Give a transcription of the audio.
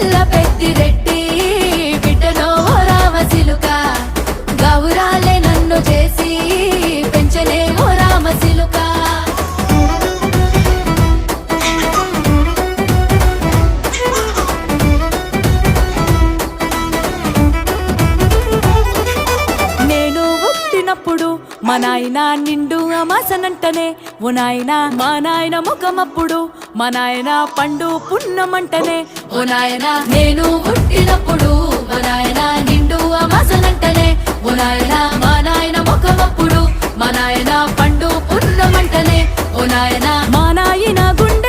గల్ల పెద్దిరెడ్డి బిడ్డలో రామసిలుక గౌరాలే నన్ను చేసి పెంచలే ఓ రామసిలుక. నేను పుట్టినప్పుడు మా నాయన నిండు అమాసనంటనే ఓ నాయన, మా నాయన ముఖమప్పుడు మా నాయన పండు పున్నమంటనే ఓ నాయన. నేను పుట్టినప్పుడు మా నాయన నిండు అమాసనంటనే ఓ నాయన, మా నాయన ముఖమప్పుడు మా నాయన పండు పున్నమంటనే ఓ నాయన. మా నాయన గుండె